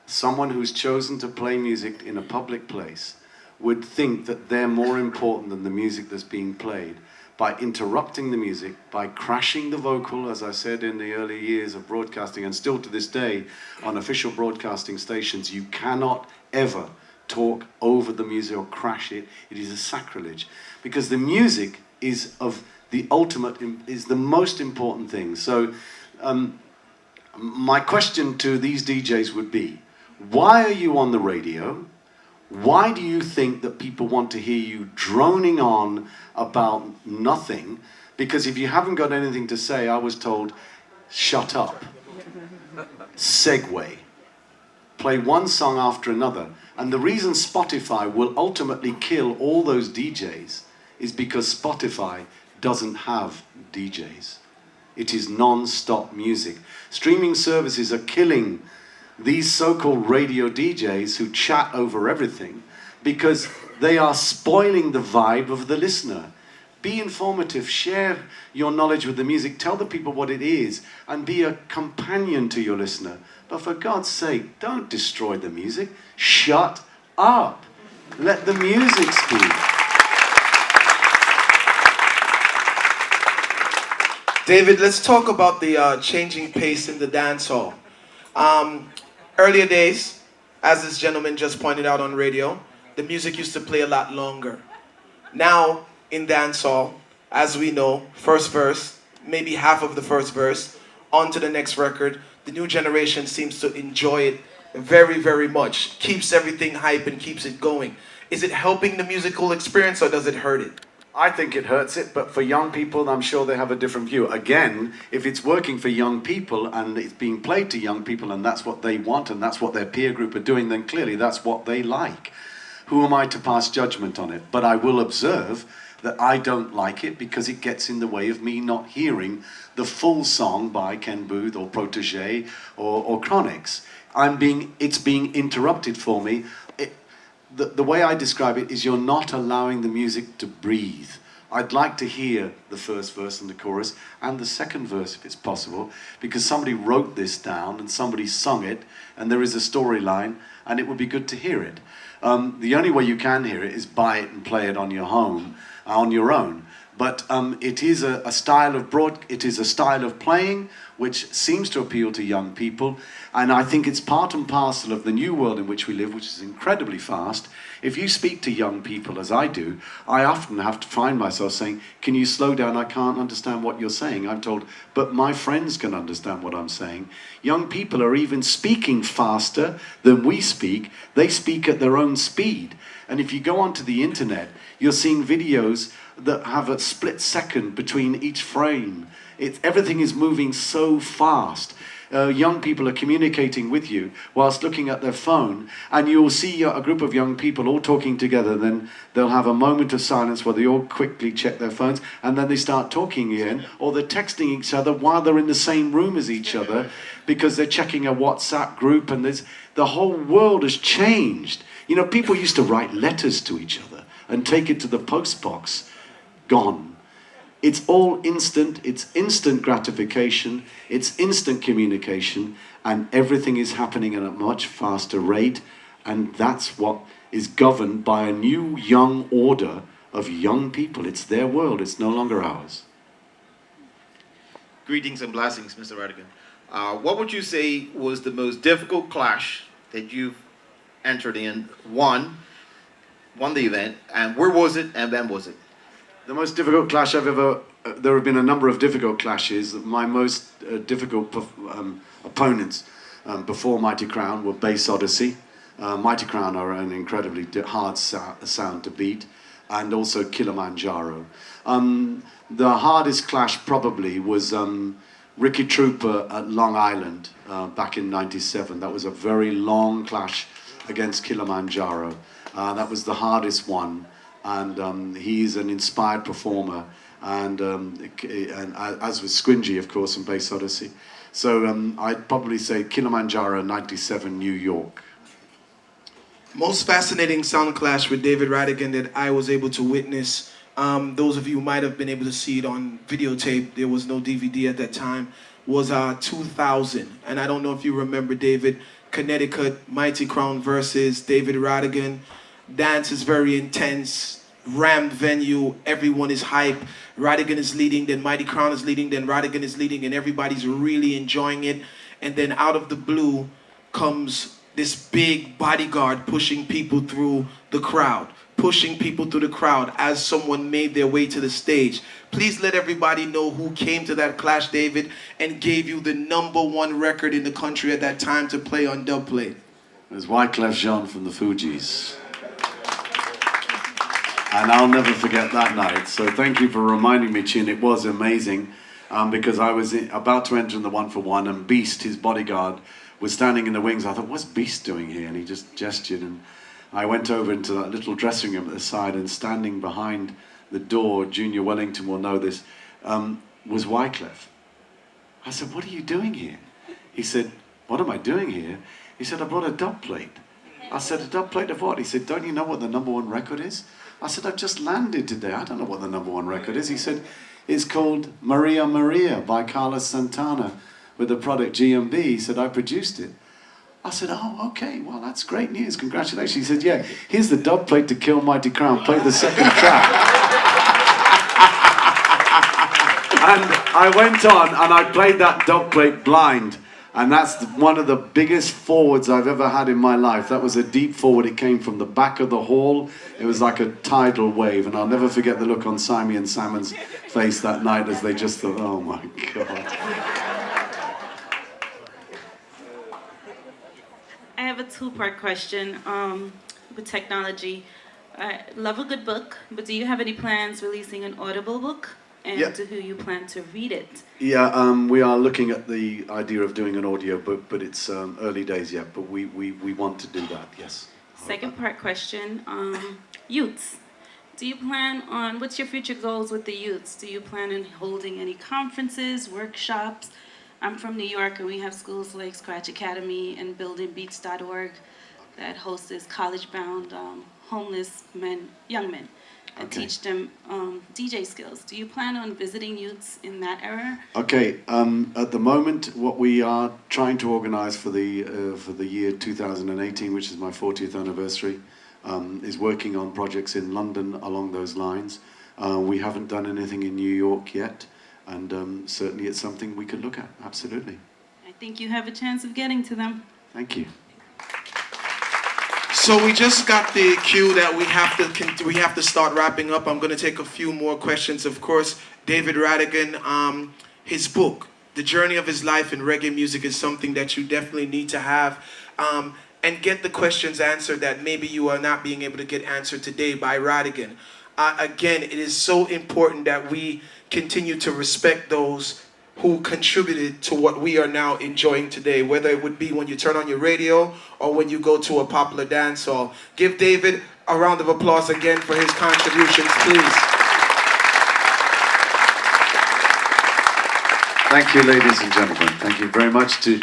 someone who's chosen to play music in a public place would think that they're more important than the music that's being played by interrupting the music, by crashing the vocal, as I said in the early years of broadcasting, and still to this day on official broadcasting stations, you cannot ever talk over the music or crash it. It is a sacrilege, because the music is of the ultimate, is the most important thing. So my question to these DJs would be, why are you on the radio? Why do you think that people want to hear you droning on about nothing? Because if you haven't got anything to say, I was told, shut up. segue. Play one song after another. And the reason Spotify will ultimately kill all those DJs is because Spotify doesn't have DJs. It is non-stop music. Streaming services are killing these so-called radio DJs who chat over everything because they are spoiling the vibe of the listener. Be informative, share your knowledge with the music, tell the people what it is, and be a companion to your listener. But for God's sake, don't destroy the music. Shut up. Let the music speak. David, let's talk about the changing pace in the dance hall. Earlier days, as this gentleman just pointed out on radio, the music used to play a lot longer. Now, in dancehall, as we know, first verse, maybe half of the first verse, on to the next record. The new generation seems to enjoy it very, very much. Keeps everything hype and keeps it going. Is it helping the musical experience or does it hurt it? I think it hurts it, but for young people, I'm sure they have a different view. Again, if it's working for young people and it's being played to young people and that's what they want and that's what their peer group are doing, then clearly that's what they like. Who am I to pass judgment on it? But I will observe that I don't like it because it gets in the way of me not hearing the full song by Ken Booth or Protégé or Chronix. It's being interrupted for me. The way I describe it is you're not allowing the music to breathe. I'd like to hear the first verse and the chorus and the second verse if it's possible, because somebody wrote this down and somebody sung it and there is a storyline and it would be good to hear it. The only way you can hear it is buy it and play it on your home, on your own. But it is a style of playing which seems to appeal to young people, and I think it's part and parcel of the new world in which we live, which is incredibly fast. If you speak to young people, as I do, I often have to find myself saying, can you slow down? I can't understand what you're saying. I'm told, but my friends can understand what I'm saying. Young people are even speaking faster than we speak. They speak at their own speed. And if you go onto the internet, you're seeing videos that have a split second between each frame. Everything is moving so fast. Young people are communicating with you whilst looking at their phone, and you'll see a group of young people all talking together. Then they'll have a moment of silence where they all quickly check their phones, and then they start talking again, or they're texting each other while they're in the same room as each other because they're checking a WhatsApp group, and the whole world has changed. You know, people used to write letters to each other and take it to the post box. Gone. It's all instant, it's instant gratification, it's instant communication, and everything is happening at a much faster rate, and that's what is governed by a new young order of young people. It's their world, it's no longer ours. Greetings and blessings, Mr. Rodigan. What would you say was the most difficult clash that you've entered in, won the event, and where was it and when was it? The most difficult clash I've ever... there have been a number of difficult clashes. My most difficult opponents before Mighty Crown were Bass Odyssey. Mighty Crown are an incredibly hard sound to beat, and also Kilimanjaro. The hardest clash probably was Ricky Trooper at Long Island back in '97. That was a very long clash against Kilimanjaro. That was the hardest one. And he's an inspired performer, and as was Squingy, of course, and Bass Odyssey. So I'd probably say Kilimanjaro, '97, New York. Most fascinating sound clash with David Rodigan that I was able to witness. Those of you who might have been able to see it on videotape, there was no DVD at that time, was 2000. And I don't know if you remember, David, Connecticut, Mighty Crown versus David Rodigan. Dance is very intense, rammed venue, everyone is hype. Rodigan is leading, then Mighty Crown is leading, then Rodigan is leading, and everybody's really enjoying it. And then out of the blue comes this big bodyguard pushing people through the crowd, as someone made their way to the stage. Please let everybody know who came to that clash, David, and gave you the #1 record in the country at that time to play on Dubplay. It was Wyclef Jean from the Fugees. And I'll never forget that night. So thank you for reminding me, Chin. It was amazing because I was about to enter in the 1-for-1, and Beast, his bodyguard, was standing in the wings. I thought, what's Beast doing here? And he just gestured, and I went over into that little dressing room at the side, and standing behind the door, Junior Wellington will know this, was Wycliffe. I said, what are you doing here? He said, what am I doing here? He said, I brought a dub plate. I said, a dub plate of what? He said, don't you know what the #1 record is? I said, I've just landed today. I don't know what the #1 record is. He said, it's called Maria Maria by Carlos Santana with the product GMB. He said, I produced it. I said, oh, okay, well, that's great news. Congratulations. He said, yeah, here's the dub plate to Kill Mighty Crown. Play the second track. And I went on and I played that dub plate blind. And that's one of the biggest forwards I've ever had in my life. That was a deep forward. It came from the back of the hall. It was like a tidal wave. And I'll never forget the look on Simon and Salmon's face that night as they just thought, oh my God. I have a two-part question with technology. I love a good book, but do you have any plans releasing an Audible book? And to who you plan to read it? Yeah, we are looking at the idea of doing an audio book, but it's early days yet, but we want to do that, yes. Second part question, youths. Do you plan on, what's your future goals with the youths? Do you plan on holding any conferences, workshops? I'm from New York, and we have schools like Scratch Academy and buildingbeats.org that hosts college-bound homeless men, young men, and teach them DJ skills. Do you plan on visiting youths in that era? Okay, at the moment, what we are trying to organize for the year 2018, which is my 40th anniversary, is working on projects in London along those lines. We haven't done anything in New York yet, and certainly it's something we could look at, absolutely. I think you have a chance of getting to them. Thank you. So we just got the cue that we have to start wrapping up. I'm going to take a few more questions. Of course, David Rodigan, his book, The Journey of His Life in Reggae Music, is something that you definitely need to have and get the questions answered that maybe you are not being able to get answered today by Rodigan. Again, it is so important that we continue to respect those who contributed to what we are now enjoying today, whether it would be when you turn on your radio or when you go to a popular dance hall. Give David a round of applause again for his contributions, please. Thank you, ladies and gentlemen. Thank you very much to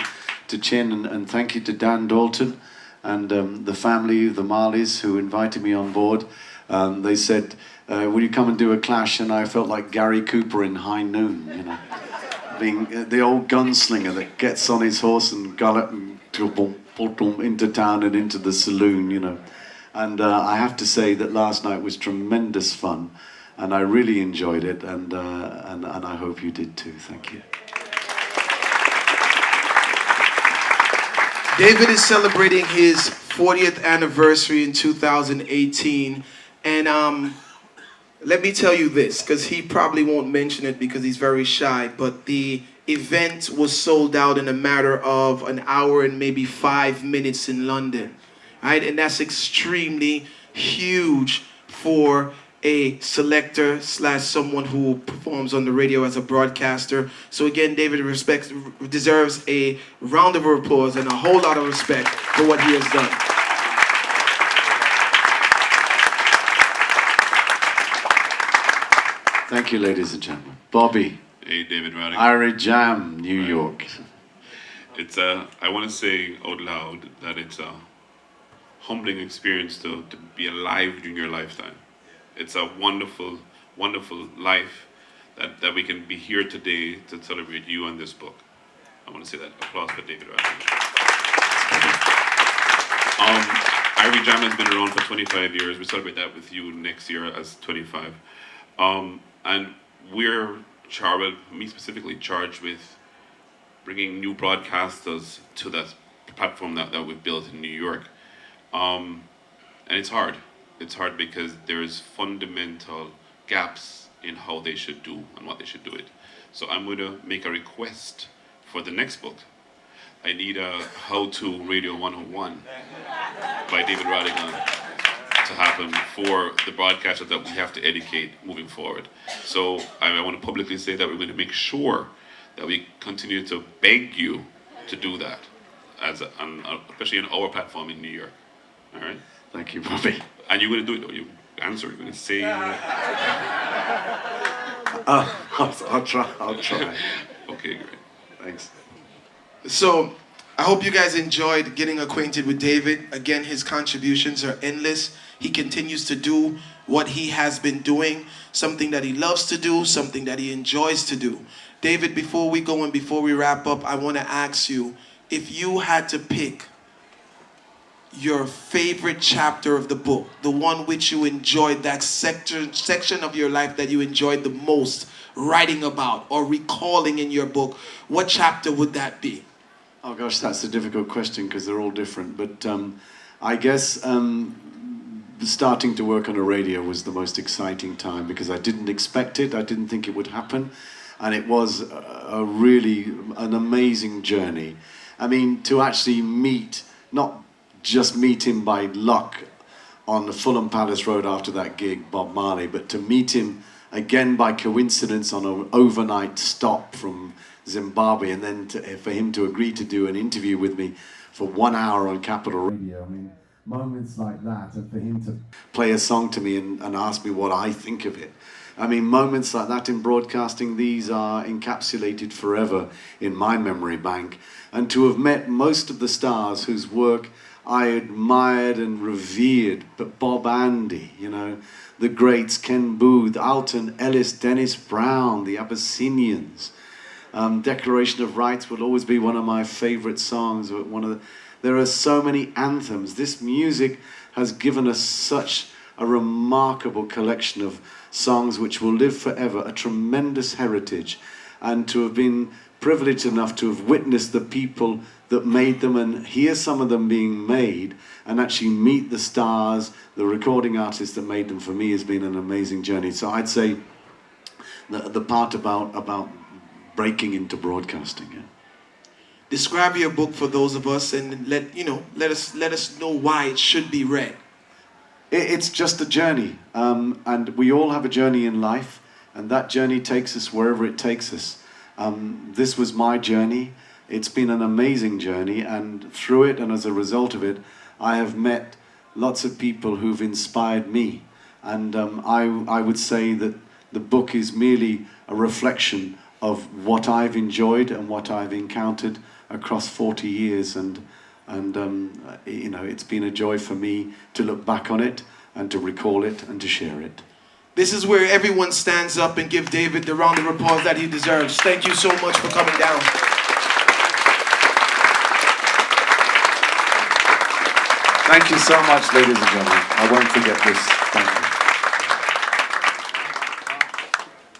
Chin, and thank you to Dan Dalton and the family, the Marleys, who invited me on board. They said, will you come and do a clash? And I felt like Gary Cooper in High Noon, you know. Being the old gunslinger that gets on his horse and gallop into town and into the saloon, you know. And I have to say that last night was tremendous fun, and I really enjoyed it, and I hope you did too. Thank you. David is celebrating his 40th anniversary in 2018, and let me tell you this, because he probably won't mention it because he's very shy, but the event was sold out in a matter of an hour and maybe 5 minutes in London, right? And that's extremely huge for a selector / someone who performs on the radio as a broadcaster. So again, David deserves a round of applause and a whole lot of respect for what he has done. Thank you, ladies and gentlemen. Bobby. Hey, David Rodigan. Irie Jam, New York. It's I want to say out loud that it's a humbling experience to be alive during your lifetime. It's a wonderful, wonderful life that we can be here today to celebrate you and this book. I want to say that. Applause for David Rodigan. Irie Jam has been around for 25 years. We celebrate that with you next year as 25. And we're charged, me specifically, charged with bringing new broadcasters to that platform that we've built in New York. And it's hard. It's hard because there's fundamental gaps in how they should do and what they should do it. So I'm going to make a request for the next book. I need a How-To Radio 101 by David Rodigan to happen for the broadcasters that we have to educate moving forward. So I want to publicly say that we're going to make sure that we continue to beg you to do that. especially on our platform in New York. All right. Thank you, Bobby. And you're going to do it, though. You answer. You're going to say. I'll try. Okay, great. Thanks. So, I hope you guys enjoyed getting acquainted with David. Again, his contributions are endless. He continues to do what he has been doing, something that he loves to do, something that he enjoys to do. David, before we go and before we wrap up, I want to ask you, if you had to pick your favorite chapter of the book, the one which you enjoyed, that section of your life that you enjoyed the most writing about or recalling in your book, what chapter would that be? Oh gosh, that's a difficult question because they're all different. But I guess starting to work on a radio was the most exciting time because I didn't expect it. I didn't think it would happen. And it was an amazing journey. I mean, to actually meet, not just meet him by luck on the Fulham Palace Road after that gig, Bob Marley, but to meet him again by coincidence on an overnight stop from Zimbabwe, and then for him to agree to do an interview with me for 1 hour on Capital Radio. I mean, moments like that, and for him to play a song to me and ask me what I think of it. I mean, moments like that in broadcasting, these are encapsulated forever in my memory bank. And to have met most of the stars whose work I admired and revered, but Bob Andy, you know, the greats, Ken Booth, Alton Ellis, Dennis Brown, the Abyssinians. Declaration of Rights will always be one of my favorite songs. There are so many anthems. This music has given us such a remarkable collection of songs which will live forever, a tremendous heritage, and to have been privileged enough to have witnessed the people that made them and hear some of them being made and actually meet the stars, the recording artists that made them, for me has been an amazing journey. So I'd say the part about breaking into broadcasting. Yeah. Describe your book for those of us and let us know why it should be read. It's just a journey, and we all have a journey in life, and that journey takes us wherever it takes us. This was my journey. It's been an amazing journey, and through it and as a result of it, I have met lots of people who've inspired me. And I would say that the book is merely a reflection of what I've enjoyed and what I've encountered across 40 years. And it's been a joy for me to look back on it and to recall it and to share it. This is where everyone stands up and give David the round of applause that he deserves. Thank you so much for coming down. Thank you so much, ladies and gentlemen. I won't forget this. Thank you.